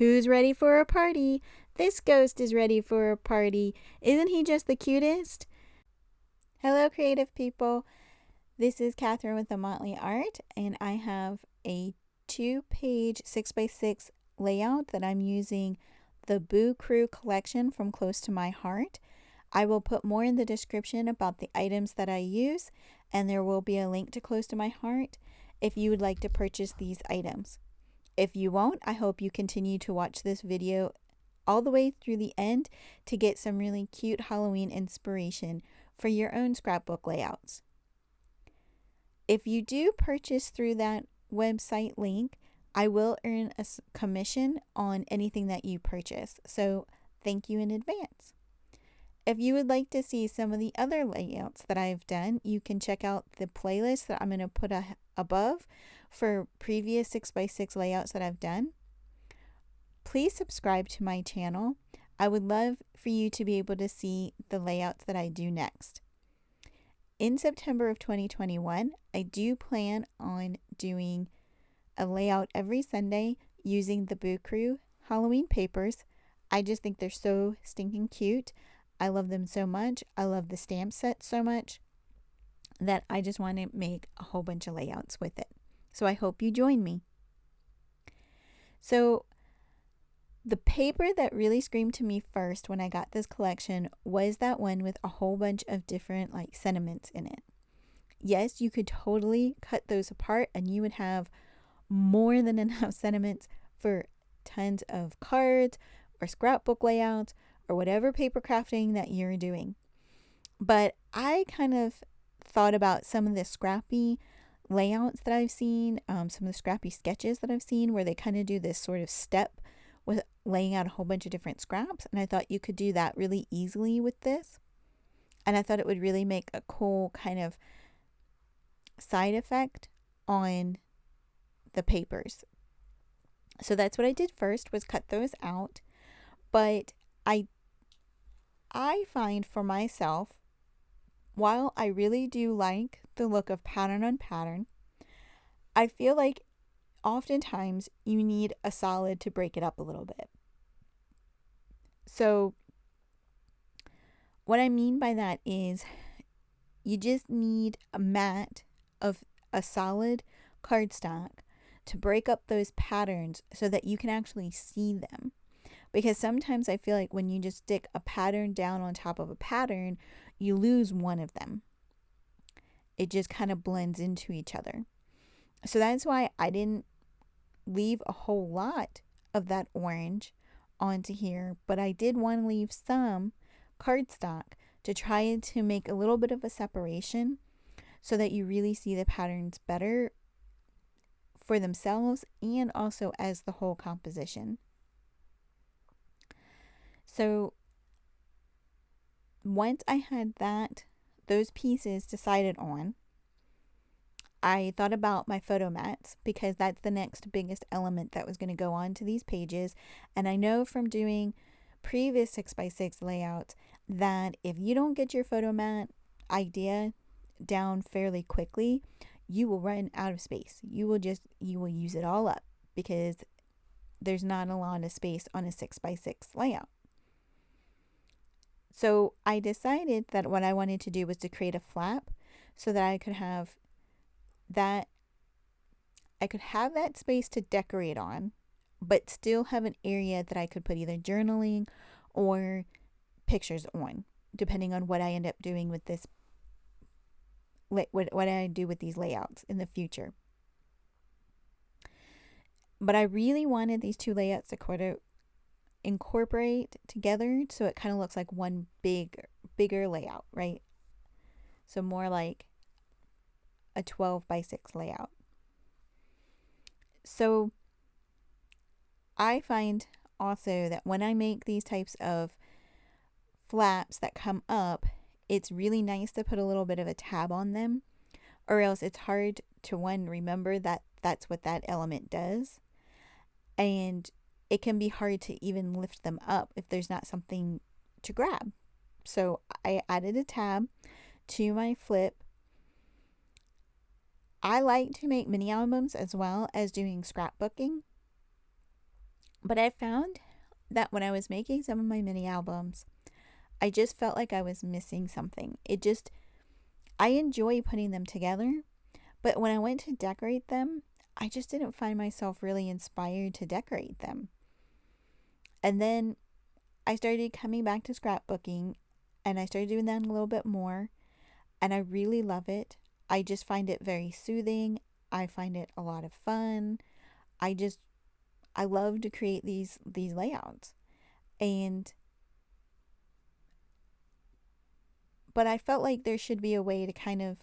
Who's ready for a party? This ghost is ready for a party. Isn't he just the cutest? Hello, creative people. This is Catherine with the Motley Art, and I have a 2-page 6x6 layout that I'm using the Boo Crew collection from Close to My Heart. I will put more in the description about the items that I use, and there will be a link to Close to My Heart if you would like to purchase these items. If you won't, I hope you continue to watch this video all the way through the end to get some really cute Halloween inspiration for your own scrapbook layouts. If you do purchase through that website link, I will earn a commission on anything that you purchase, so thank you in advance. If you would like to see some of the other layouts that I've done, you can check out the playlist that I'm going to put above for previous 6x6 layouts that I've done. Please subscribe to my channel. I would love for you to be able to see the layouts that I do next. In September of 2021, I do plan on doing a layout every Sunday using the Boo Crew Halloween papers. I just think they're so stinking cute. I love them so much. I love the stamp set so much that I just want to make a whole bunch of layouts with it. So I hope you join me. So the paper that really screamed to me first when I got this collection was that one with a whole bunch of different sentiments in it. Yes, you could totally cut those apart and you would have more than enough sentiments for tons of cards or scrapbook layouts or whatever paper crafting that you're doing. But I kind of thought about some of the scrappy layouts that I've seen, some of the scrappy sketches that I've seen where they kind of do this sort of step with laying out a whole bunch of different scraps, and I thought you could do that really easily with this. And I thought it would really make a cool kind of side effect on the papers. So that's what I did first, was cut those out. But I find for myself, while I really do like the look of pattern on pattern, I feel like oftentimes you need a solid to break it up a little bit. So what I mean by that is you just need a mat of a solid cardstock to break up those patterns so that you can actually see them. Because sometimes I feel like when you just stick a pattern down on top of a pattern, you lose one of them. It just kind of blends into each other. So that's why I didn't leave a whole lot of that orange onto here, but I did want to leave some cardstock to try to make a little bit of a separation so that you really see the patterns better for themselves and also as the whole composition. So once I had those pieces decided on, I thought about my photo mats because that's the next biggest element that was going to go on to these pages. And I know from doing previous 6x6 layouts that if you don't get your photo mat idea down fairly quickly, you will run out of space. You will use it all up because there's not a lot of space on a 6x6 layout. So I decided that what I wanted to do was to create a flap so that I could have that space to decorate on, but still have an area that I could put either journaling or pictures on, depending on what I end up doing with this, what I do with these layouts in the future. But I really wanted these two layouts to incorporate together so it kind of looks like one bigger layout, right? So more like a 12x6 layout. So I find also that when I make these types of flaps that come up, it's really nice to put a little bit of a tab on them, or else it's hard to remember that that's what that element does, and it can be hard to even lift them up if there's not something to grab. So I added a tab to my flip. I like to make mini albums as well as doing scrapbooking. But I found that when I was making some of my mini albums, I just felt like I was missing something. I enjoy putting them together, but when I went to decorate them, I just didn't find myself really inspired to decorate them. And then I started coming back to scrapbooking, and I started doing that a little bit more, and I really love it. I just find it very soothing. I find it a lot of fun. I love to create these layouts. And but I felt like there should be a way to kind of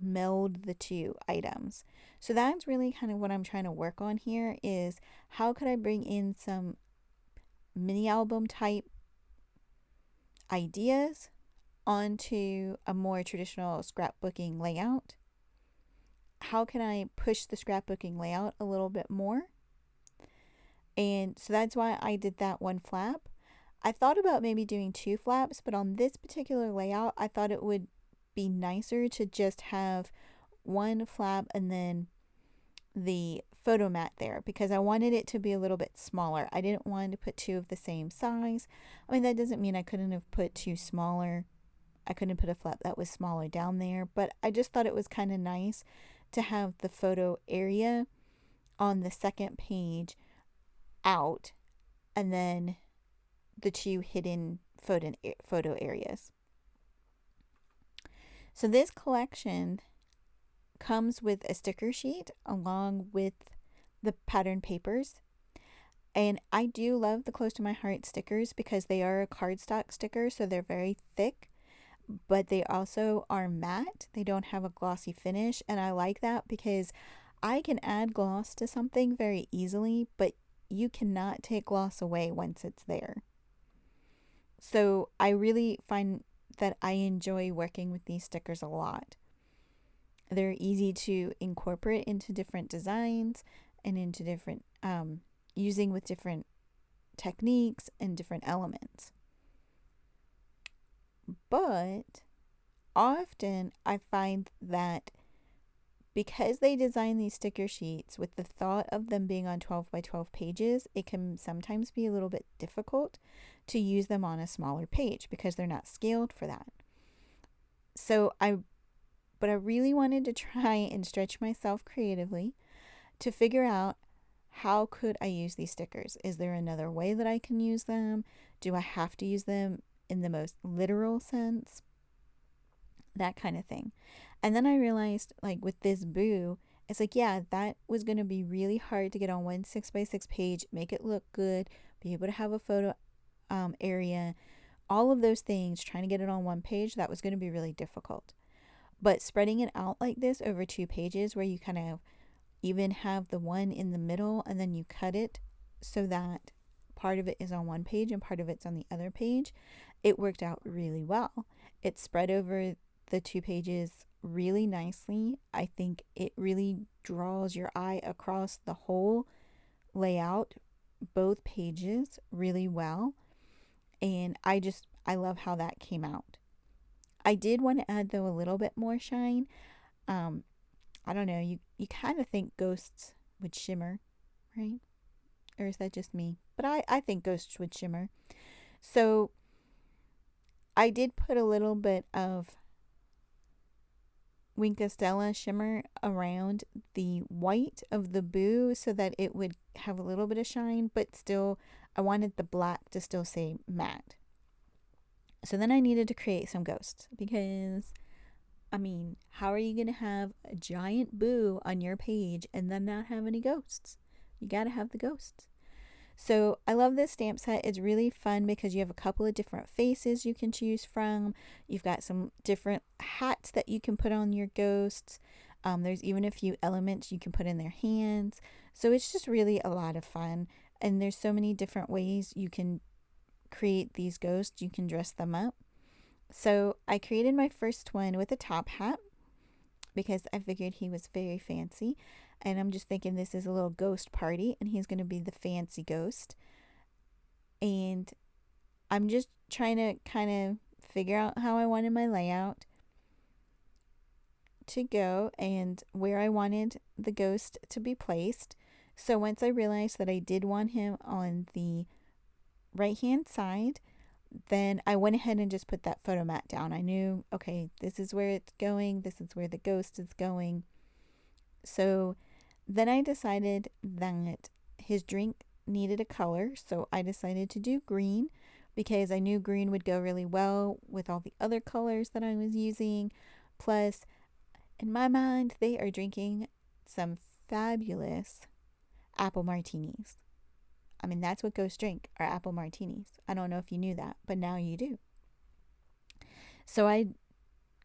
meld the two items. So that's really kind of what I'm trying to work on here, is how could I bring in some mini album type ideas onto a more traditional scrapbooking layout? How can I push the scrapbooking layout a little bit more? And so that's why I did that one flap. I thought about maybe doing two flaps, but on this particular layout, I thought it would be nicer to just have one flap and then the photo mat there, because I wanted it to be a little bit smaller. I didn't want to put two of the same size. I mean, that doesn't mean I couldn't have put two smaller. I couldn't put a flap that was smaller down there, but I just thought it was kind of nice to have the photo area on the second page out, and then the two hidden photo areas. So this collection comes with a sticker sheet along with the pattern papers. And I do love the Close to My Heart stickers because they are a cardstock sticker, so they're very thick, but they also are matte. They don't have a glossy finish, and I like that because I can add gloss to something very easily, but you cannot take gloss away once it's there. So I really find that I enjoy working with these stickers a lot. They're easy to incorporate into different designs and into different, using with different techniques and different elements. But often I find that because they design these sticker sheets with the thought of them being on 12 by 12 pages, it can sometimes be a little bit difficult to use them on a smaller page because they're not scaled for that. But I really wanted to try and stretch myself creatively to figure out, how could I use these stickers? Is there another way that I can use them? Do I have to use them in the most literal sense? That kind of thing. And then I realized, like with this boo, it's like, yeah, that was going to be really hard to get on one 6x6 page, make it look good, be able to have a photo area, all of those things, trying to get it on one page, that was going to be really difficult. But spreading it out like this over 2 pages, where you kind of even have the one in the middle and then you cut it so that part of it is on one page and part of it's on the other page, it worked out really well. It spread over the 2 pages really nicely. I think it really draws your eye across the whole layout, both pages, really well. And I love how that came out. I did want to add, though, a little bit more shine. I don't know, you kind of think ghosts would shimmer, right? Or is that just me? But I think ghosts would shimmer. So I did put a little bit of Winkostella shimmer around the white of the boo so that it would have a little bit of shine, but still I wanted the black to still say matte. So then I needed to create some ghosts because, I mean, how are you going to have a giant boo on your page and then not have any ghosts? You got to have the ghosts. So I love this stamp set. It's really fun because you have a couple of different faces you can choose from. You've got some different hats that you can put on your ghosts. There's even a few elements you can put in their hands. So it's just really a lot of fun. And there's so many different ways you can create these ghosts. You can dress them up. So I created my first one with a top hat because I figured he was very fancy. And I'm just thinking this is a little ghost party and he's going to be the fancy ghost. And I'm just trying to kind of figure out how I wanted my layout to go and where I wanted the ghost to be placed. So once I realized that I did want him on the right hand side, then I went ahead and just put that photo mat down. I knew, okay, this is where it's going, this is where the ghost is going. So then I decided that his drink needed a color, so I decided to do green because I knew green would go really well with all the other colors that I was using. Plus, in my mind, they are drinking some fabulous apple martinis. I mean, that's what ghosts drink, are apple martinis. I don't know if you knew that, but now you do. So I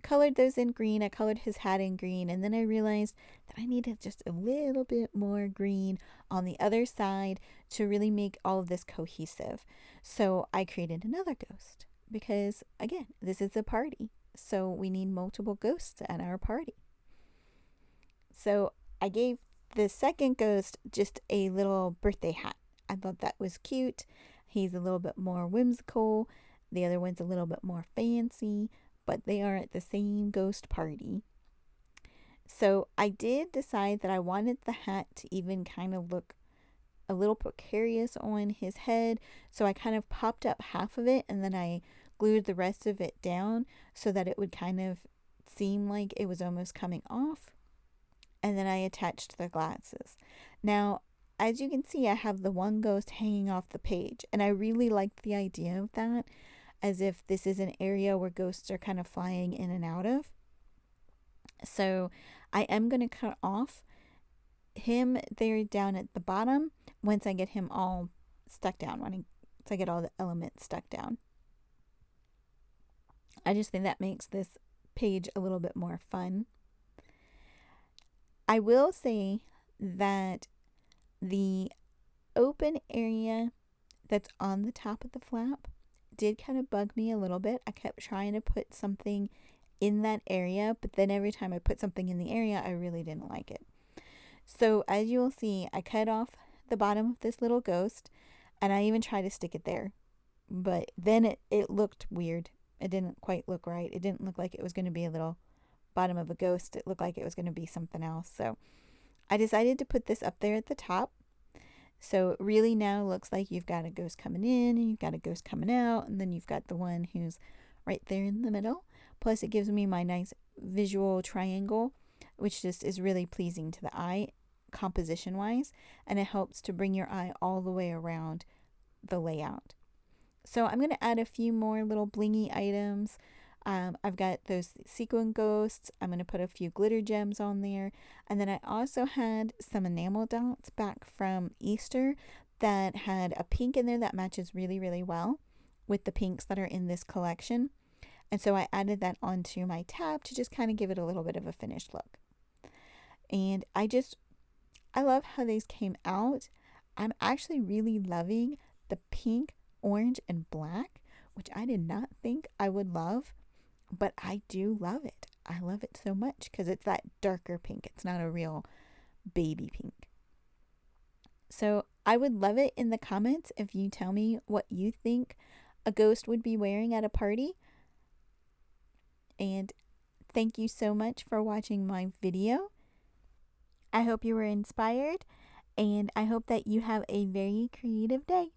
colored those in green. I colored his hat in green, and then I realized that I needed just a little bit more green on the other side to really make all of this cohesive. So I created another ghost because, again, this is a party, so we need multiple ghosts at our party. So I gave the second ghost just a little birthday hat. I thought that was cute. He's a little bit more whimsical. The other one's a little bit more fancy, but they are at the same ghost party. So I did decide that I wanted the hat to even kind of look a little precarious on his head. So I kind of popped up half of it and then I glued the rest of it down so that it would kind of seem like it was almost coming off. And then I attached the glasses. Now, as you can see, I have the one ghost hanging off the page, and I really liked the idea of that, as if this is an area where ghosts are kind of flying in and out of. So I am going to cut off him there down at the bottom once I get him all stuck down, once I get all the elements stuck down. I just think that makes this page a little bit more fun. I will say that the open area that's on the top of the flap did kind of bug me a little bit. I kept trying to put something in that area, but then every time I put something in the area, I really didn't like it. So as you will see, I cut off the bottom of this little ghost, and I even tried to stick it there, but then it looked weird. It didn't quite look right. It didn't look like it was going to be a little bottom of a ghost. It looked like it was going to be something else. So I decided to put this up there at the top. So it really now looks like you've got a ghost coming in and you've got a ghost coming out, and then you've got the one who's right there in the middle. Plus it gives me my nice visual triangle, which just is really pleasing to the eye composition wise, and it helps to bring your eye all the way around the layout. So I'm going to add a few more little blingy items. I've got those sequin ghosts. I'm going to put a few glitter gems on there. And then I also had some enamel dots back from Easter that had a pink in there that matches really, really well with the pinks that are in this collection. And so I added that onto my tab to just kind of give it a little bit of a finished look. And I love how these came out. I'm actually really loving the pink, orange, and black, which I did not think I would love. But I do love it. I love it so much because it's that darker pink. It's not a real baby pink. So I would love it in the comments if you tell me what you think a ghost would be wearing at a party. And thank you so much for watching my video. I hope you were inspired, and I hope that you have a very creative day.